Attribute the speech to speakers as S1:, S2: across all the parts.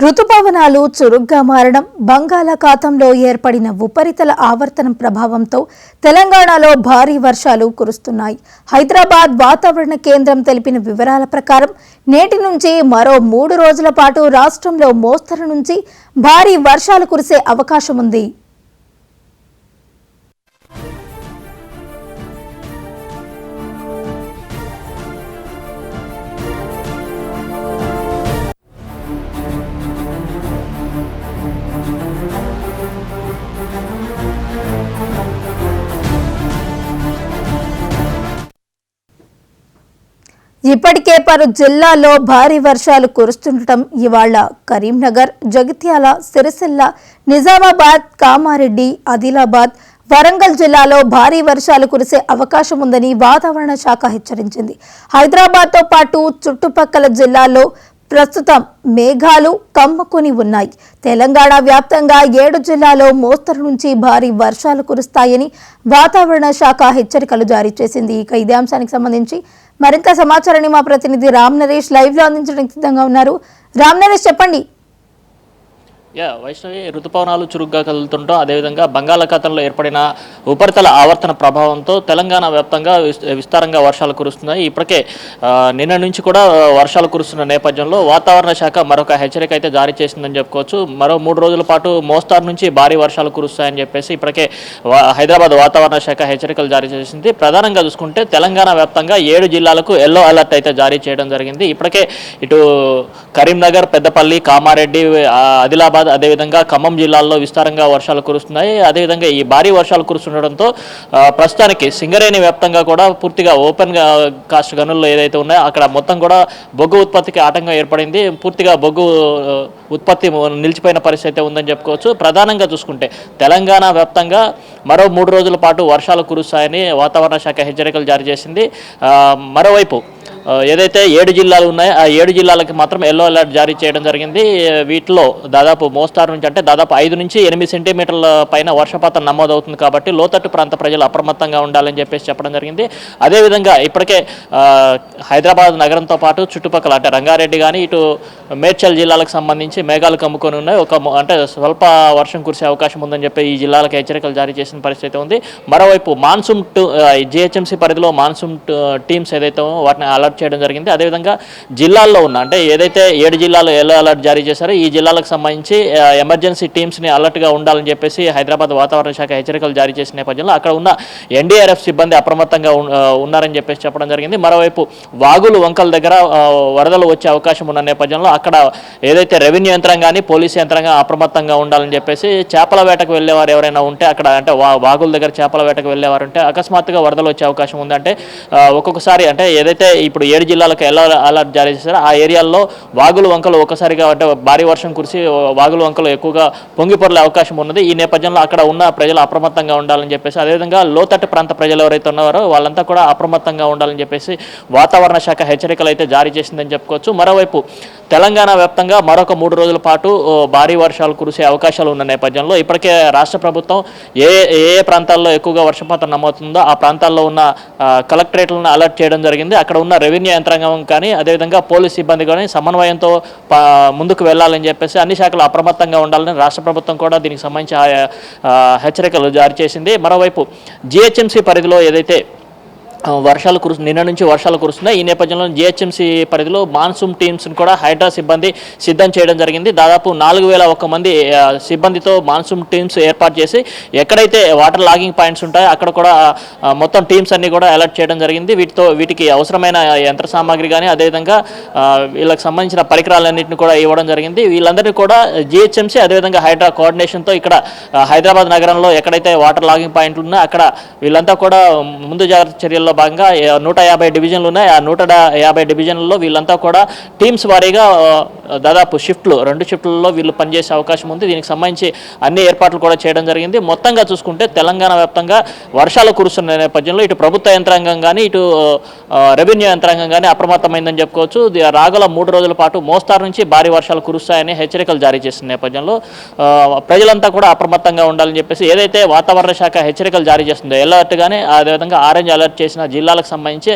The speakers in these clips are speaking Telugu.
S1: రుతుపవనాలు చురుగ్గా మారడం, బంగాళాఖాతంలో ఏర్పడిన ఉపరితల ఆవర్తనం ప్రభావంతో తెలంగాణలో భారీ వర్షాలు కురుస్తున్నాయి. హైదరాబాద్ వాతావరణ కేంద్రం తెలిపిన వివరాల ప్రకారం నేటి నుంచి మరో 3 రోజుల పాటు రాష్ట్రంలో మోస్తరు నుంచి భారీ వర్షాలు కురిసే అవకాశం ఉంది. ఇప్పటికే పలు జిల్లాల్లో భారీ వర్షాలు కురుస్తుండటం ఇవాళ కరీంనగర్, జగిత్యాల, సిరిసిల్ల, నిజామాబాద్, కామారెడ్డి, ఆదిలాబాద్, వరంగల్ జిల్లాలో భారీ వర్షాలు కురిసే అవకాశం ఉందని వాతావరణ శాఖ హెచ్చరించింది. హైదరాబాద్తో పాటు చుట్టుపక్కల జిల్లాల్లో ప్రస్తుతం మేఘాలు కమ్ముకొని ఉన్నాయి. తెలంగాణ వ్యాప్తంగా 7 జిల్లాల్లో మోస్తరు నుంచి భారీ వర్షాలు కురుస్తాయని వాతావరణ శాఖ హెచ్చరికలు జారీ చేసింది. ఇక ఇదే అంశానికి సంబంధించి మరింత సమాచారాన్ని మా ప్రతినిధి రామ్ నరేష్ లైవ్ లో అందించడానికి సిద్ధంగా ఉన్నారు. రామ్ నరేష్, చెప్పండి.
S2: వైష్ణవి, ఋతుపవనాలు చురుగ్గా కదులుతుండటం, అదేవిధంగా బంగాళాఖాతంలో ఏర్పడిన ఉపరితల ఆవర్తన ప్రభావంతో తెలంగాణ వ్యాప్తంగా విస్తారంగా వర్షాలు కురుస్తున్నాయి. ఇప్పటికే నిన్న నుంచి కూడా వర్షాలు కురుస్తున్న నేపథ్యంలో వాతావరణ శాఖ మరొక హెచ్చరిక అయితే జారీ చేసిందని చెప్పుకోవచ్చు. మరో 3 రోజుల పాటు మోస్తారు నుంచి భారీ వర్షాలు కురుస్తాయని చెప్పేసి ఇప్పటికే హైదరాబాద్ వాతావరణ శాఖ హెచ్చరికలు జారీ చేసింది. ప్రధానంగా చూసుకుంటే తెలంగాణ వ్యాప్తంగా 7 జిల్లాలకు ఎల్లో అలర్ట్ అయితే జారీ చేయడం జరిగింది. ఇప్పటికే ఇటు కరీంనగర్, పెద్దపల్లి, కామారెడ్డి, ఆదిలాబాద్, అదేవిధంగా ఖమ్మం జిల్లాల్లో విస్తారంగా వర్షాలు కురుస్తున్నాయి. అదేవిధంగా ఈ భారీ వర్షాలు కురుస్తుండటంతో ప్రస్తుతానికి సింగరేణి వ్యాప్తంగా కూడా పూర్తిగా ఓపెన్ కాస్ట్ గనుల్లో ఏదైతే ఉన్నాయో అక్కడ మొత్తం కూడా బొగ్గు ఉత్పత్తికి ఆటంకం ఏర్పడింది. పూర్తిగా బొగ్గు ఉత్పత్తి నిలిచిపోయిన పరిస్థితి ఉందని చెప్పుకోవచ్చు. ప్రధానంగా చూసుకుంటే తెలంగాణ వ్యాప్తంగా మరో 3 రోజుల పాటు వర్షాలు కురుస్తాయని వాతావరణ శాఖ హెచ్చరికలు జారీ చేసింది. మరోవైపు ఏదైతే 7 జిల్లాలు ఉన్నాయో ఆ 7 జిల్లాలకి మాత్రం ఎల్లో అలర్ట్ జారీ చేయడం జరిగింది. వీటిలో దాదాపు మోస్తారు నుంచి అంటే దాదాపు 5 నుంచి 8 సెంటీమీటర్ల పైన వర్షపాతం నమోదవుతుంది. కాబట్టి లోతట్టు ప్రాంత ప్రజలు అప్రమత్తంగా ఉండాలని చెప్పేసి చెప్పడం జరిగింది. అదేవిధంగా ఇప్పటికే హైదరాబాద్ నగరంతో పాటు చుట్టుపక్కల అంటే రంగారెడ్డి కానీ ఇటు మేడ్చల్ జిల్లాలకు సంబంధించి మేఘాలు కమ్ముకొని ఉన్నాయి. అంటే స్వల్ప వర్షం కురిసే అవకాశం ఉందని చెప్పి ఈ జిల్లాలకు హెచ్చరికలు జారీ చేసిన పరిస్థితి ఉంది. మరోవైపు మాన్సూన్ జిహెచ్ఎంసీ పరిధిలో మాన్సూన్ టీమ్స్ ఏదైతే వాటిని అలర్ట్ చేయడం జరిగింది. అదేవిధంగా జిల్లాల్లో ఉన్న అంటే ఏదైతే 7 జిల్లాలో ఎల్లో అలర్ట్ జారీ చేశారో ఈ జిల్లాలకు సంబంధించి ఎమర్జెన్సీ టీమ్స్ని అలర్ట్గా ఉండాలని చెప్పేసి హైదరాబాద్ వాతావరణ శాఖ హెచ్చరికలు జారీ చేసిన నేపథ్యంలో అక్కడ ఉన్న ఎన్డీఆర్ఎఫ్ సిబ్బంది అప్రమత్తంగా ఉన్నారని చెప్పేసి చెప్పడం జరిగింది. మరోవైపు వాగులు, వంకల దగ్గర వరదలు వచ్చే అవకాశం ఉన్న నేపథ్యంలో అక్కడ ఏదైతే రెవెన్యూ యంత్రాంగాన్ని, పోలీసు యంత్రాంగం అప్రమత్తంగా ఉండాలని చెప్పేసి చేపల వేటకు వెళ్ళేవారు ఎవరైనా ఉంటే అక్కడ అంటే వాగుల దగ్గర చేపల వేటకు వెళ్ళేవారు ఉంటే అకస్మాత్తుగా వరదలు వచ్చే అవకాశం ఉంది. అంటే ఒక్కొక్కసారి అంటే ఏదైతే ఇప్పుడు 7 జిల్లాలకు ఎల్లో అలర్ట్ జారీ చేశారో ఆ ఏరియాల్లో వాగులు, వంకలు ఒకసారిగా అంటే భారీ వర్షం కురిసి వాగులు, వంకలు ఎక్కువగా పొంగిపొరలే అవకాశం ఉన్నది. ఈ నేపథ్యంలో అక్కడ ఉన్న ప్రజలు అప్రమత్తంగా ఉండాలని చెప్పేసి అదేవిధంగా లోతట్టు ప్రాంత ప్రజలు ఎవరైతే ఉన్నారో వాళ్ళంతా కూడా అప్రమత్తంగా ఉండాలని చెప్పేసి వాతావరణ శాఖ హెచ్చరికలు అయితే జారీ చేసిందని చెప్పుకోవచ్చు. మరోవైపు తెలంగాణ వ్యాప్తంగా మరొక 3 రోజుల పాటు భారీ వర్షాలు కురిసే అవకాశాలు ఉన్న నేపథ్యంలో ఇప్పటికే రాష్ట్ర ప్రభుత్వం ఏ ప్రాంతాల్లో ఎక్కువగా వర్షపాతం నమోతుందో ఆ ప్రాంతాల్లో ఉన్న కలెక్టరేట్లను అలర్ట్ చేయడం జరిగింది. అక్కడ ఉన్న రెవెన్యూ యంత్రాంగం కానీ అదేవిధంగా పోలీస్ సిబ్బంది కానీ సమన్వయంతో ముందుకు వెళ్లాలని చెప్పేసి అన్ని శాఖలు అప్రమత్తంగా ఉండాలని రాష్ట్ర ప్రభుత్వం కూడా దీనికి సంబంధించి హెచ్చరికలు జారీ చేసింది. మరోవైపు జిహెచ్ఎంసీ పరిధిలో ఏదైతే నిన్న నుంచి వర్షాలు కురుస్తున్నాయి. ఈ నేపథ్యంలో జిహెచ్ఎంసీ పరిధిలో మాన్సూన్ టీమ్స్ని కూడా హైడ్రా సిబ్బంది సిద్ధం చేయడం జరిగింది. దాదాపు 4001 మంది సిబ్బందితో మాన్సూన్ టీమ్స్ ఏర్పాటు చేసి ఎక్కడైతే వాటర్ లాగింగ్ పాయింట్స్ ఉంటాయో అక్కడ కూడా మొత్తం టీమ్స్ అన్ని కూడా అలర్ట్ చేయడం జరిగింది. వీటికి అవసరమైన యంత్ర సామాగ్రి కానీ అదేవిధంగా వీళ్ళకి సంబంధించిన పరికరాలన్నింటినీ కూడా ఇవ్వడం జరిగింది. వీళ్ళందరినీ కూడా జిహెచ్ఎంసీ అదేవిధంగా హైడ్రా కోఆర్డినేషన్తో ఇక్కడ హైదరాబాద్ నగరంలో ఎక్కడైతే వాటర్ లాగింగ్ పాయింట్లు ఉన్నాయో అక్కడ వీళ్ళంతా కూడా ముందు జాగ్రత్త చర్యల్లో భాగంగా 150 డివిజన్లు ఉన్నాయి. ఆ 150 డివిజన్లలో వీళ్ళంతా కూడా టీమ్స్ వారీగా దాదాపు 2 షిఫ్ట్లలో వీళ్ళు పనిచేసే అవకాశం ఉంది. దీనికి సంబంధించి అన్ని ఏర్పాట్లు కూడా చేయడం జరిగింది. మొత్తంగా చూసుకుంటే తెలంగాణ వ్యాప్తంగా వర్షాలు కురుస్తున్న నేపథ్యంలో ఇటు ప్రభుత్వ యంత్రాంగం కానీ ఇటు రెవెన్యూ యంత్రాంగం కానీ అప్రమత్తమైందని చెప్పుకోవచ్చు. రాగల 3 రోజుల పాటు మోస్తారు నుంచి భారీ వర్షాలు కురుస్తాయని హెచ్చరికలు జారీ చేసిన నేపథ్యంలో ప్రజలంతా కూడా అప్రమత్తంగా ఉండాలని చెప్పేసి ఏదైతే వాతావరణ శాఖ హెచ్చరికలు జారీ చేస్తుందో ఎల్లో అలర్ట్ కానీ అదేవిధంగా ఆరెంజ్ అలర్ట్ చేసిన చేసిన జిల్లాలకు సంబంధించి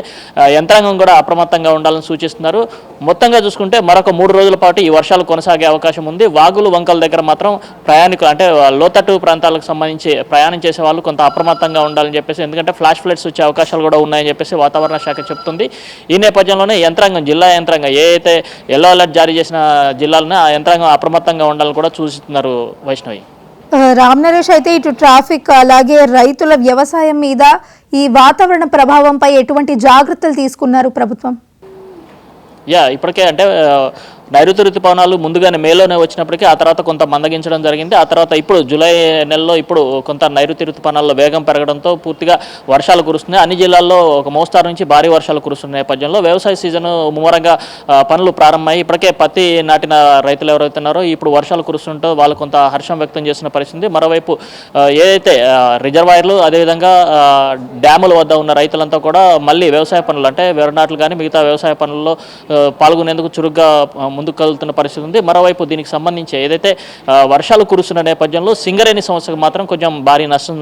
S2: యంత్రాంగం కూడా అప్రమత్తంగా ఉండాలని సూచిస్తున్నారు. మొత్తంగా చూసుకుంటే మరొక 3 రోజుల పాటు ఈ వర్షాలు కొనసాగే అవకాశం ఉంది. వాగులు వంకల దగ్గర మాత్రం ప్రయాణికులు అంటే లోతట్టు ప్రాంతాలకు సంబంధించి ప్రయాణం చేసే వాళ్ళు కొంత అప్రమత్తంగా ఉండాలని చెప్పేసి, ఎందుకంటే ఫ్లాష్ ఫ్లడ్స్ వచ్చే అవకాశాలు కూడా ఉన్నాయని చెప్పేసి వాతావరణ శాఖ చెప్తుంది. ఈ నేపథ్యంలోనే యంత్రాంగం, జిల్లా యంత్రాంగం ఏ అయితే ఎల్లో అలర్ట్ జారీ చేసిన జిల్లాలను ఆ యంత్రాంగం అప్రమత్తంగా ఉండాలని కూడా సూచిస్తున్నారు వైష్ణవి.
S1: రామ్ నరేష్, అయితే ఇటు ట్రాఫిక్ అలాగే రైతుల వ్యవసాయం మీద ఈ వాతావరణ ప్రభావంపై ఎటువంటి జాగ్రత్తలు తీసుకున్నారు ప్రభుత్వం?
S2: ఇప్పటికే అంటే నైరుతి ఋతుపవనాలు ముందుగానే మేలోనే వచ్చినప్పటికీ ఆ తర్వాత కొంత మందగించడం జరిగింది. ఆ తర్వాత ఇప్పుడు జూలై నెలలో ఇప్పుడు కొంత నైరుతి ఋతుపవనాల్లో వేగం పెరగడంతో పూర్తిగా వర్షాలు కురుస్తున్నాయి. అన్ని జిల్లాల్లో ఒక మోస్తారు నుంచి భారీ వర్షాలు కురుస్తున్న నేపథ్యంలో వ్యవసాయ సీజన్ ముమ్మరంగా పనులు ప్రారంభమయ్యి ఇప్పటికే పత్తి నాటిన రైతులు ఎవరైతే ఉన్నారో ఇప్పుడు వర్షాలు కురుస్తుంటో వాళ్ళు కొంత హర్షం వ్యక్తం చేసిన పరిస్థితి. మరోవైపు ఏదైతే రిజర్వాయర్లు అదేవిధంగా డ్యాముల వద్ద ఉన్న రైతులంతా కూడా మళ్ళీ వ్యవసాయ పనులు అంటే వెరనాట్లు కానీ మిగతా వ్యవసాయ పనుల్లో పాల్గొనేందుకు చురుగ్గా ముందుకు కదులుతున్న పరిస్థితి ఉంది. మరోవైపు దీనికి సంబంధించి ఏదైతే వర్షాలు కురుస్తున్న నేపథ్యంలో సింగరేణి సంస్థకు మాత్రం కొంచెం భారీ నష్టం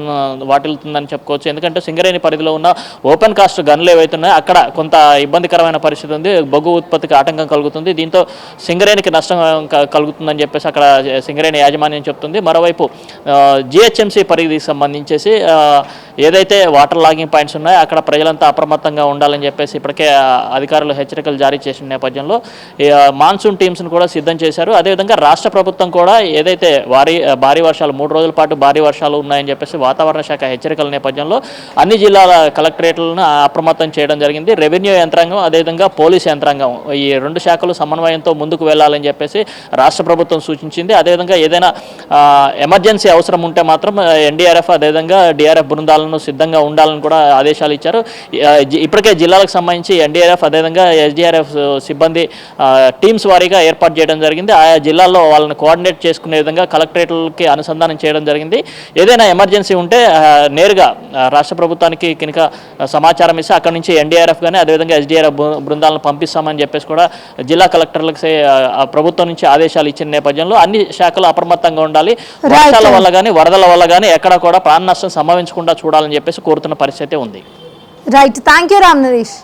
S2: వాటిల్తుందని చెప్పుకోవచ్చు. ఎందుకంటే సింగరేణి పరిధిలో ఉన్న ఓపెన్ కాస్ట్ గనులు ఏవైతే ఉన్నాయో అక్కడ కొంత ఇబ్బందికరమైన పరిస్థితి ఉంది. బొగ్గు ఉత్పత్తికి ఆటంకం కలుగుతుంది. దీంతో సింగరేణికి నష్టం కలుగుతుందని చెప్పేసి అక్కడ సింగరేణి యాజమాన్యం చెప్తుంది. మరోవైపు జిహెచ్ఎంసీ పరిధికి సంబంధించేసి ఏదైతే వాటర్ లాగింగ్ పాయింట్స్ ఉన్నాయో అక్కడ ప్రజలంతా అప్రమత్తంగా ఉండాలని చెప్పేసి ఇప్పటికే అధికారులు హెచ్చరికలు జారీ చేసిన నేపథ్యంలో మాన్సూన్ టీమ్స్ను కూడా సిద్ధం చేశారు. అదేవిధంగా రాష్ట్ర ప్రభుత్వం కూడా ఏదైతే భారీ వర్షాలు 3 రోజుల పాటు భారీ వర్షాలు ఉన్నాయని చెప్పేసి వాతావరణ శాఖ హెచ్చరికల నేపథ్యంలో అన్ని జిల్లాల కలెక్టరేట్లను అప్రమత్తం చేయడం జరిగింది. రెవెన్యూ యంత్రాంగం అదేవిధంగా పోలీసు యంత్రాంగం ఈ 2 శాఖలు సమన్వయంతో ముందుకు వెళ్లాలని చెప్పేసి రాష్ట్ర ప్రభుత్వం సూచించింది. అదేవిధంగా ఏదైనా ఎమర్జెన్సీ అవసరం ఉంటే మాత్రం ఎన్డీఆర్ఎఫ్ అదేవిధంగా డిఆర్ఎఫ్ బృందాలను సిద్ధంగా ఉండాలని కూడా ఆదేశాలు ఇచ్చారు. ఇప్పటికే జిల్లాలకు సంబంధించి ఎన్డీఆర్ఎఫ్ అదేవిధంగా ఎస్డీఆర్ఎఫ్ సిబ్బంది టీమ్స్ వారీగా ఏర్పాటు చేయడం జరిగింది. ఆయా జిల్లాల్లో వాళ్ళని కోఆర్డినేట్ చేసుకునే విధంగా కలెక్టరేట్లకి అనుసంధానం చేయడం జరిగింది. ఏదైనా ఎమర్జెన్సీ ఉంటే నేరుగా రాష్ట్ర ప్రభుత్వానికి కనుక సమాచారం ఇస్తే అక్కడి నుంచి ఎన్డీఆర్ఎఫ్ కానీ అదేవిధంగా ఎస్డీఆర్ఎఫ్ బృందాలను పంపిస్తామని చెప్పేసి కూడా జిల్లా కలెక్టర్లకు ప్రభుత్వం నుంచి ఆదేశాలు ఇచ్చిన నేపథ్యంలో అన్ని శాఖలు అప్రమత్తంగా ఉండాలి. వర్షాల వల్ల కానీ వరదల వల్ల కానీ ఎక్కడ కూడా ప్రాణ నష్టం సంభవించకుండా చూడాలని చెప్పేసి కోరుతున్న పరిస్థితి ఉంది.
S1: Right, thank you Ram Naresh.